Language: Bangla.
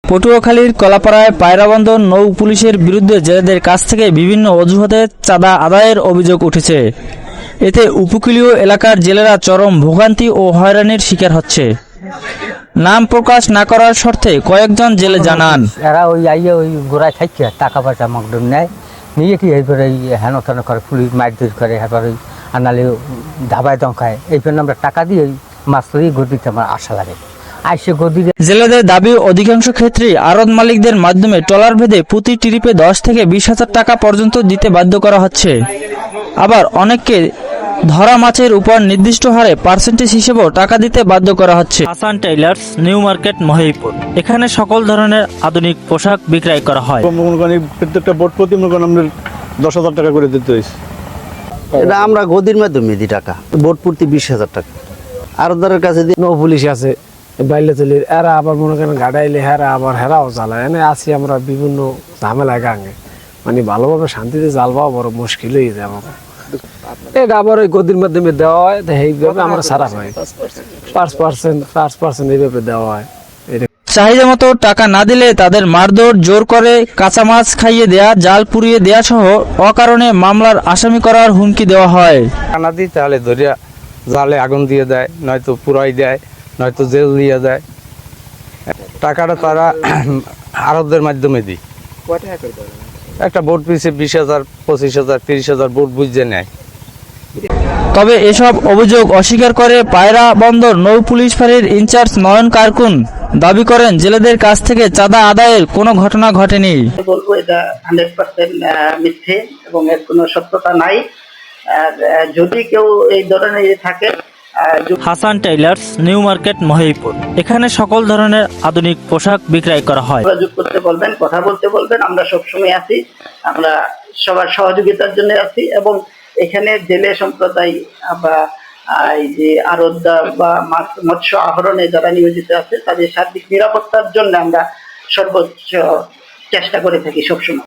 পটুয়াখালীর কলাপাড়ায় পায়রাবন্দর নৌ পুলিশের বিরুদ্ধে জেলেদের কাছ থেকে বিভিন্ন অজুহাতে চাঁদা আদায়ের অভিযোগ উঠেছে। এতে উপকূলীয় এলাকার জেলেরা চরম ভোগান্তি ও হয়রানির শিকার হচ্ছে। নাম প্রকাশ না করার শর্তে কয়েকজন জেলে জানান, এরা ওই আইয়ে ওই গোড়ায় থাকছে টাকা পয়সা মকডম নেয়, নিয়ে কি এইবারে হেন তেন করে পুলিশ মারধর করে, এবার ওই আনালে ধাবায় দমকায়। এইবার আমরা টাকা দিয়ে ওই মাছ ধরে গদিতে আমার আশা লাগে। জেলেদের দাবি অধিকাংশ ক্ষেত্রেই আড়ত মালিকদের মাধ্যমে ট্রলার ভেদে প্রতি ট্রিপে 10 থেকে 20,000 টাকা পর্যন্ত দিতে বাধ্য করা হচ্ছে। আবার অনেককে ধরা মাছের উপর নির্দিষ্ট হারে পার্সেন্টেজ হিসেবেও টাকা দিতে বাধ্য করা হচ্ছে। Hasan tailors, new market, Mahipur. এখানে সকল ধরনের আধুনিক পোশাক বিক্রয় করা হয়। প্রত্যেকটা বোট প্রতি আমাদের 10,000 টাকা করে দিতে হয়েছে। এটা আমরা গদির মাধ্যমে দিই টাকা, বোট প্রতি 20,000 টাকা। আরদারের কাছে নৌ পুলিশ আছে, বাইলে চলি, এরা আবার মনে করেন গাড়াইলে হেরা আবার হেরাও জ্বালায়। এনে আসি আমরা বিভিন্ন ঝামেলায় গাঙে, মানে ভালোভাবে শান্তিতে জাল পাওয়া বড় মুশকিল হয়ে যায় আমার। এটা আবার ওই গদির মাধ্যমে দেওয়া হয়, এইভাবে আমরা সারা হয় 5% এইভাবে দেওয়া হয়। চাহিদা মতো টাকা না দিলে তাদের মারধর, জোর করে কাঁচা মাছ খাইয়ে দেয়া, জাল পুড়িয়ে দেয়া সহ অকারণে মামলার আসামি করার হুমকি দেওয়া হয়। টাকা দিই তাহলে ধরিয়া জালে আগুন দিয়ে দেয়, নয়তো পুরাই দেয়, নয়তো জেল দিয়ে দেয়। টাকাটা তারা আরবদের মাধ্যমে দিই। একটা বোট পিছে 20,000, 25,000, 30,000 বোট বুঝে নেয়। তবে এসব অভিযোগ অস্বীকার করে পায়রা বন্দর নৌ পুলিশ ফাঁড়ির ইনচার্জ নয়ন কারকুন। দাবি করেন, জেলেদের কাছ থেকে চাঁদা আদায়ের কোনো ঘটনা ঘটেনি। বলবো এটা 100% মিথ্যে এবং এর কোনো সত্যতা নাই। যদি কেউ এই ধরনের থাকে। Hasan tailors, new market, Mahipur. এখানে সকল ধরনের আধুনিক পোশাক বিক্রয় করা হয়। যোগাযোগ করতে বলবেন, কথা বলতে বলবেন, আমরা সবসময় আছি। আমরা সবার সহযোগিতার জন্য আছি এবং এখানে জেলে সম্প্রদায় বা এই যে আড়তদার বা মৎস্য আহরণে যারা নিয়োজিত আছে তাদের সার্বিক নিরাপত্তার জন্য আমরা সর্বোচ্চ চেষ্টা করে থাকি সবসময়।